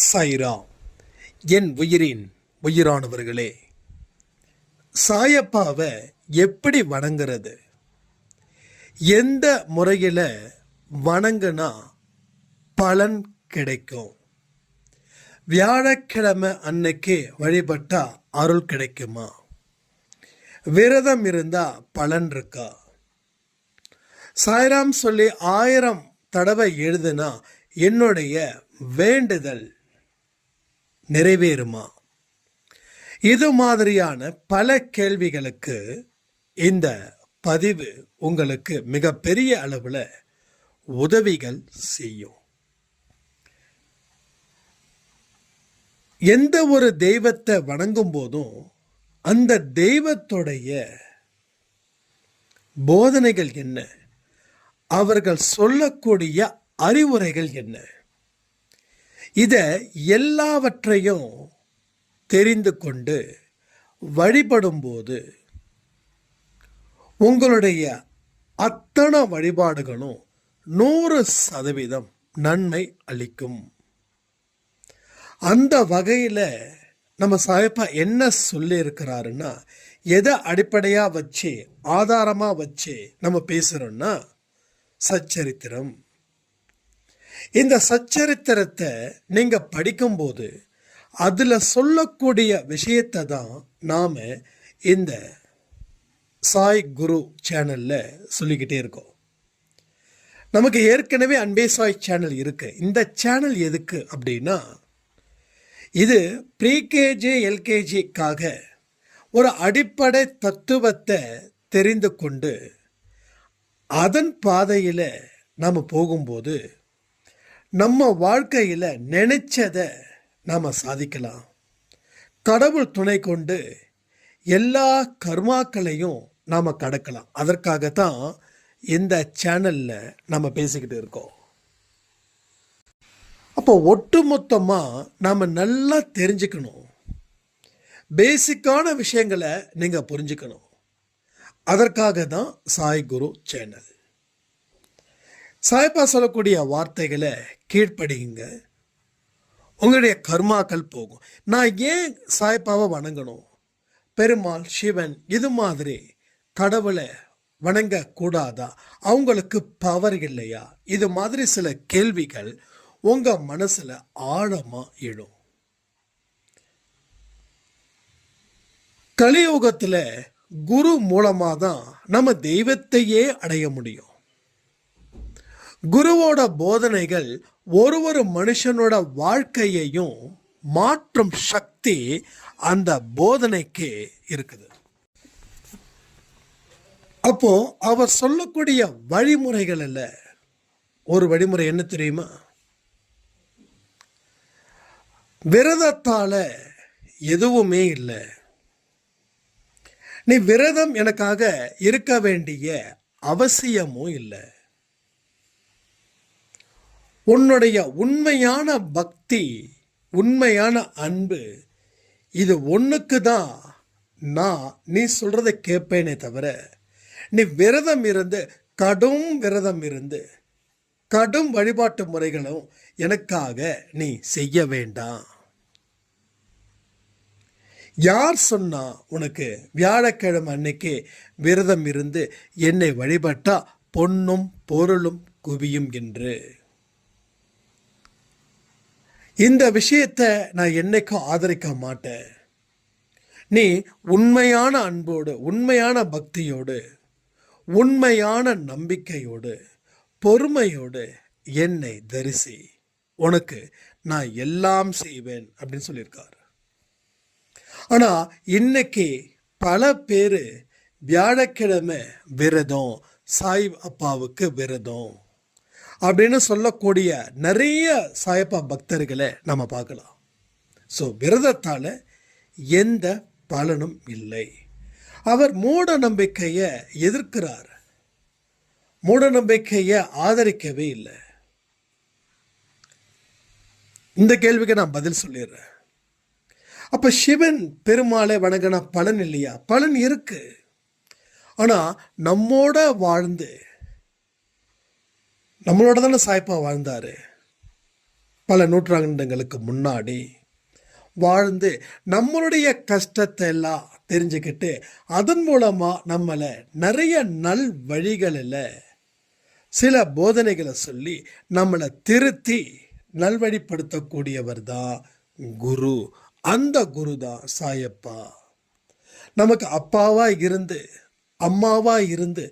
சாய்ராம். என் உயிரின் உயிரானவர்களே, சாயப்பாவை எப்படி வணங்குறது, எந்த முறையில் வணங்குனா பலன் கிடைக்கும், வியாழக்கிழமை அன்னைக்கு வழிபட்டா அருள் கிடைக்குமா, விரதம் இருந்தா பலன் இருக்கா, சாய்ராம் சொல்லி 1000 தடவை எழுதுனா என்னுடைய வேண்டுதல் நிறைவேறுமா, இது மாதிரியான பல கேள்விகளுக்கு இந்த பதிவு உங்களுக்கு மிகப்பெரிய அளவில் உதவிகள் செய்யும். எந்த ஒரு தெய்வத்தை வணங்கும் போதும் அந்த தெய்வத்துடைய போதனைகள் என்ன, அவர்கள் சொல்லக்கூடிய அறிவுரைகள் என்ன, இதை எல்லாவற்றையும் தெரிந்து கொண்டு வழிபடும்போது உங்களுடைய அத்தனை வழிபாடுகளும் 100% நன்மை அளிக்கும். அந்த வகையில் நம்ம சாயப்பா என்ன சொல்லியிருக்கிறாருன்னா, எதை அடிப்படையாக வச்சு ஆதாரமாக வச்சு நம்ம பேசுகிறோன்னா சச்சரித்திரம். இந்த சச்சரித்திரத்தை நீங்கள் படிக்கும்போது அதில் சொல்லக்கூடிய விஷயத்தை தான் நாம் இந்த சாய் குரு சேனலில் சொல்லிக்கிட்டே இருக்கோம். நமக்கு ஏற்கனவே அன்பே சாய் சேனல் இருக்குது. இந்த சேனல் எதுக்கு அப்படின்னா, இது ப்ரீகேஜி எல்கேஜிக்காக ஒரு அடிப்படை தத்துவத்தை தெரிந்து கொண்டு அதன் பாதையில் நாம் போகும்போது நம்ம வாழ்க்கையில் நினைச்சதை நாம் சாதிக்கலாம். கடவுள் துணை கொண்டு எல்லா கர்மாக்களையும் நாம் கடக்கலாம். அதற்காகத்தான் இந்த சேனலில் நம்ம பேசிக்கிட்டு இருக்கோம். அப்போ ஒட்டுமொத்தமாக நாம் நல்லா தெரிஞ்சுக்கணும், பேசிக்கான விஷயங்களை நீங்கள் புரிஞ்சுக்கணும். அதற்காக தான் சாய் குரு சேனல். சாய்ப்பா சொல்லக்கூடிய வார்த்தைகளை கீழ்ப்படிங்க, உங்களுடைய கர்மாக்கள் போகும். நான் ஏன் சாய்ப்பாவை வணங்கணும், பெருமாள் சிவன் இது மாதிரி கடவுளை வணங்கக்கூடாதா, அவங்களுக்கு பவர் இல்லையா, இது மாதிரி சில கேள்விகள் உங்கள் மனசில் ஆழமாக எழும். கலியுகத்தில் குரு மூலமாக தான் நம்ம தெய்வத்தையே அடைய முடியும். குருவோட போதனைகள் ஒரு மனுஷனோட வாழ்க்கையையும் மாற்றும் சக்தி அந்த போதனைக்கு இருக்குது. அப்போ அவர் சொல்லக்கூடிய வழிமுறைகள் அல்ல, ஒரு வழிமுறை என்ன தெரியுமா, விரதத்தால எதுவுமே இல்லை, நீ விரதம் எனக்காக இருக்க வேண்டிய அவசியமும் இல்லை, உன்னுடைய உண்மையான பக்தி உண்மையான அன்பு இது ஒன்றுக்கு தான் நான் நீ சொல்கிறத கேட்பேனே தவிர, நீ விரதம் இருந்து கடும் விரதம் இருந்து கடும் வழிபாட்டு முறைகளும் எனக்காக நீ செய்ய வேண்டாம். யார் சொன்னா உனக்கு வியாழக்கிழமை அன்னைக்கு விரதம் இருந்து என்னை வழிபட்டா பொன்னும் பொருளும் குவியும் என்று? இந்த விஷயத்தை நான் என்னைக்கும் ஆதரிக்க மாட்டேன். நீ உண்மையான அன்போடு உண்மையான பக்தியோடு உண்மையான நம்பிக்கையோடு பொறுமையோடு என்னை தரிசி, உனக்கு நான் எல்லாம் செய்வேன் அப்படின்னு சொல்லியிருக்காரு. ஆனால் இன்னைக்கு பல பேர் வியாழக்கிழமை விரதம், சாய் அப்பாவுக்கு விரதம் அப்படின்னு சொல்லக்கூடிய நிறைய சாயப்பா பக்தர்களை நம்ம பார்க்கலாம். ஸோ விரதத்தால் எந்த பலனும் இல்லை. அவர் மூட நம்பிக்கையை எதிர்க்கிறார், மூட நம்பிக்கையை ஆதரிக்கவே இல்லை. இந்த கேள்விக்கு நான் பதில் சொல்லிடுறேன். அப்போ சிவன் பெருமாளை வணங்கின பலன் இல்லையா? பலன் இருக்கு. ஆனால் நம்மோட வாழ்ந்து நம்மளோட தானே சாய்ப்பா வாழ்ந்தார். பல நூற்றாண்டுகளுக்கு முன்னாடி வாழ்ந்து நம்மளுடைய கஷ்டத்தை எல்லாம் தெரிஞ்சுக்கிட்டு அதன் மூலமாக நம்மளை நிறைய நல் வழிகளில் சில போதனைகளை சொல்லி நம்மளை திருத்தி நல்வழிப்படுத்தக்கூடியவர் தான் குரு. அந்த குரு தான் சாயப்பா. நமக்கு அப்பாவா இருந்து, அம்மாவா இருந்து,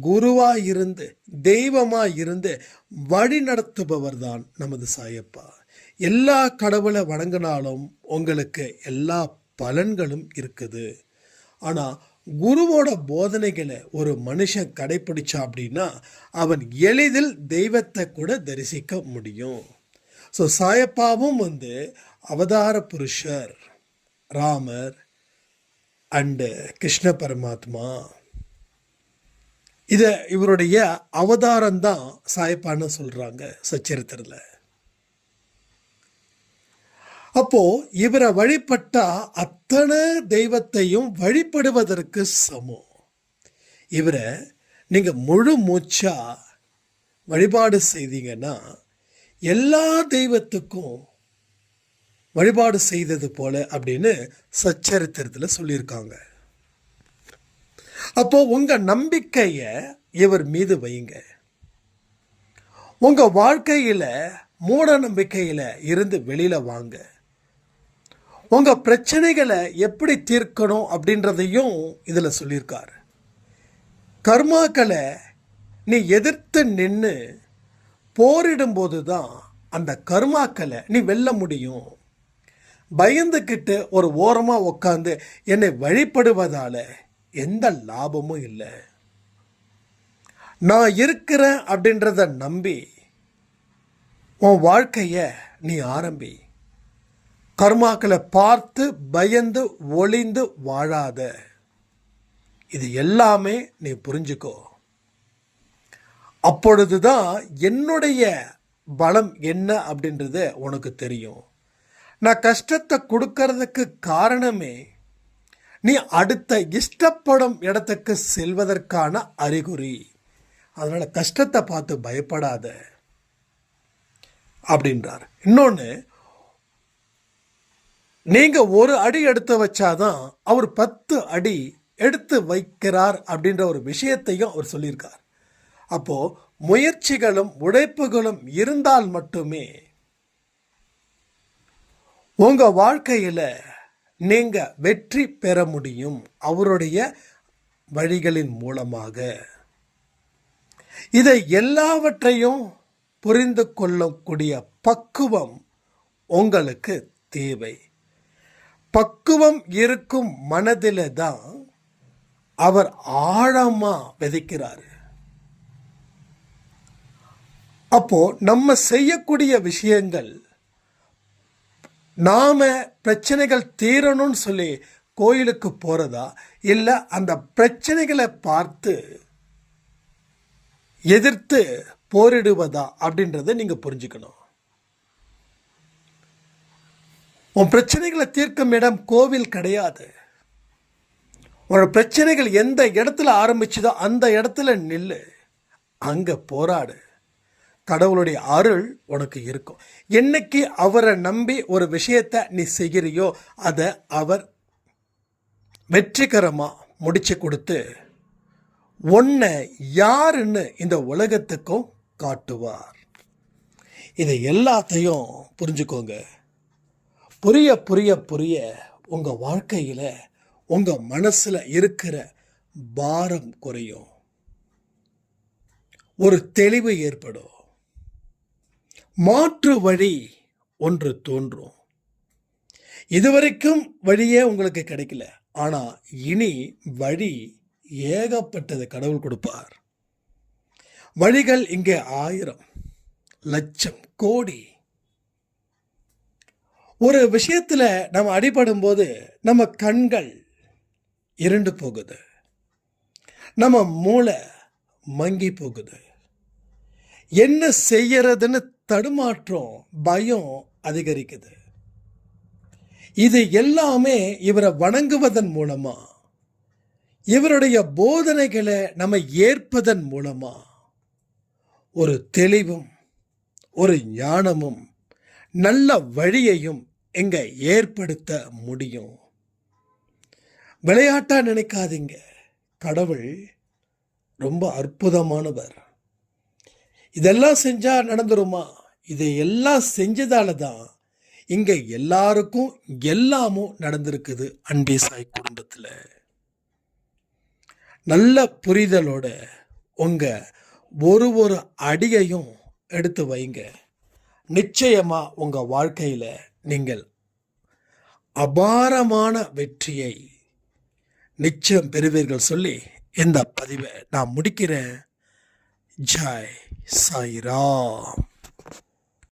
குருவா இருந்து, தெய்வமா இருந்து வழி நடத்துபவர் தான் நமது சாயப்பா. எல்லா கடவுளை வணங்கினாலும் உங்களுக்கு எல்லா பலன்களும் இருக்குது. ஆனால் குருவோட போதனைகளை ஒரு மனுஷன் கடைப்பிடிச்சா அப்படின்னா அவன் எளிதில் தெய்வத்தை கூட தரிசிக்க முடியும். ஸோ சாயப்பாவும் அவதார புருஷர் ராமர் அண்டு கிருஷ்ண பரமாத்மா. இவருடைய அவதாரம் தான் சாயப்பான்னு சொல்றாங்க சச்சரித்திரத்தில். அப்போ இவரை வழிபட்டா அத்தனை தெய்வத்தையும் வழிபடுவதற்கு சமம். இவரை நீங்க முழு மூச்சா வழிபாடு செய்தீங்கன்னா எல்லா தெய்வத்துக்கும் வழிபாடு செய்தது போல அப்படின்னு சச்சரித்திரத்தில் சொல்லியிருக்காங்க. அப்போ உங்க நம்பிக்கைய இவர் மீது வைங்க. உங்க வாழ்க்கையில மூட நம்பிக்கையில இருந்து வெளியில வாங்க. உங்க பிரச்சனைகளை எப்படி தீர்க்கணும் அப்படின்றதையும் இதுல சொல்லியிருக்காரு. கர்மாக்களை நீ எதிர்த்து நின்று போரிடும் போதுதான் அந்த கர்மாக்களை நீ வெல்ல முடியும். பயந்துக்கிட்டு ஒரு ஓரமா உட்காந்து என்னை வழிபடுவதால எந்த லாபமும் இல்லை. நான் இருக்கிறேன் அப்படின்றத நம்பி உன் வாழ்க்கைய நீ ஆரம்பி. கர்மாக்களை பார்த்து பயந்து ஒளிந்து வாழாத. இது எல்லாமே நீ புரிஞ்சுக்கோ. அப்பொழுதுதான் என்னுடைய பலம் என்ன அப்படின்றது உனக்கு தெரியும். நான் கஷ்டத்தை கொடுக்கறதுக்கு காரணமே நீ அடுத்த இஷ்டப்படும் இடத்துக்கு செல்வதற்கான அறிகுறி. அதனால கஷ்டத்தை பார்த்து பயப்படாத அப்படின்றார். இன்னொன்று, நீங்க ஒரு அடி எடுத்து வச்சாதான் அவர் 10 அடி எடுத்து வைக்கிறார் அப்படின்ற ஒரு விஷயத்தையும் அவர் சொல்லியிருக்கார். அப்போ முயற்சிகளும் உழைப்புகளும் இருந்தால் மட்டுமே உங்க வாழ்க்கையில நீங்க வெற்றி பெற முடியும். அவருடைய வழிகளின் மூலமாக இதை எல்லாவற்றையும் புரிந்து கொள்ளக்கூடிய பக்குவம் உங்களுக்கு தேவை. பக்குவம் இருக்கும் மனதில தான் அவர் ஆழமா விதைக்கிறார். அப்போ நம்ம செய்யக்கூடிய விஷயங்கள், நாம பிரச்சனைகள் தீரணும்னு சொல்லி கோயிலுக்கு போறதா இல்லை அந்த பிரச்சனைகளை பார்த்து எதிர்த்து போரிடுவதா அப்படின்றத நீங்க புரிஞ்சுக்கணும். உன் பிரச்சனைகளை தீர்க்கும் இடம் கோவில் கிடையாது. உன்னோட பிரச்சனைகள் எந்த இடத்துல ஆரம்பிச்சதோ அந்த இடத்துல நில்லு, அங்க போராடு. கடவுளுடைய அருள் உனக்கு இருக்கும். என்னைக்கு அவரை நம்பி ஒரு விஷயத்தை நீ செய்கிறியோ அதை அவர் வெற்றிகரமா முடிச்சு கொடுத்து உன்னை யாருன்னு இந்த உலகத்துக்கும் காட்டுவார். இதை எல்லாத்தையும் புரிஞ்சுக்கோங்க. புரிய புரிய புரிய உங்க வாழ்க்கையில உங்க மனசுல இருக்கிற பாரம் குறையும், ஒரு தெளிவு ஏற்படும், மாற்று வழி ஒன்று தோன்றும். இதுவரைக்கும் வழியே உங்களுக்கு கிடைக்கல, ஆனா இனி வழி ஏகப்பட்டது கடவுள் கொடுப்பார். வழிகள் இங்கே 1000 லட்சம் கோடி. ஒரு விஷயத்துல நம்ம அடிபடும் போது நம்ம கண்கள் இருண்டு போகுது, நம்ம மூளை மங்கி போகுது, என்ன செய்யறதுன்னு தடுமாற்றம், பயம் அதிகரிக்குது. இது எல்லாமே இவரை வணங்குவதன் மூலமா, இவருடைய போதனைகளை நம்ம ஏற்பதன் மூலமா ஒரு தெளிவும் ஒரு ஞானமும் நல்ல வழியையும் எங்க ஏற்படுத்த முடியும். விளையாட்டா நினைக்காதீங்க. கடவுள் ரொம்ப அற்புதமானவர். இதெல்லாம் செஞ்சா நடந்துருமா? இதையெல்லாம் செஞ்சதால தான் இங்க எல்லாருக்கும் எல்லாமும் நடந்திருக்குது. அன்பே சாய் குடும்பத்துல நல்ல புரிதலோட உங்க ஒரு அடியையும் எடுத்து வைங்க. நிச்சயமா உங்க வாழ்க்கையில நீங்கள் அபாரமான வெற்றியை நிச்சயம் பெறுவீர்கள் சொல்லி இந்த பதிவை நான் முடிக்கிறேன். ஜெய் சாய்ராம்.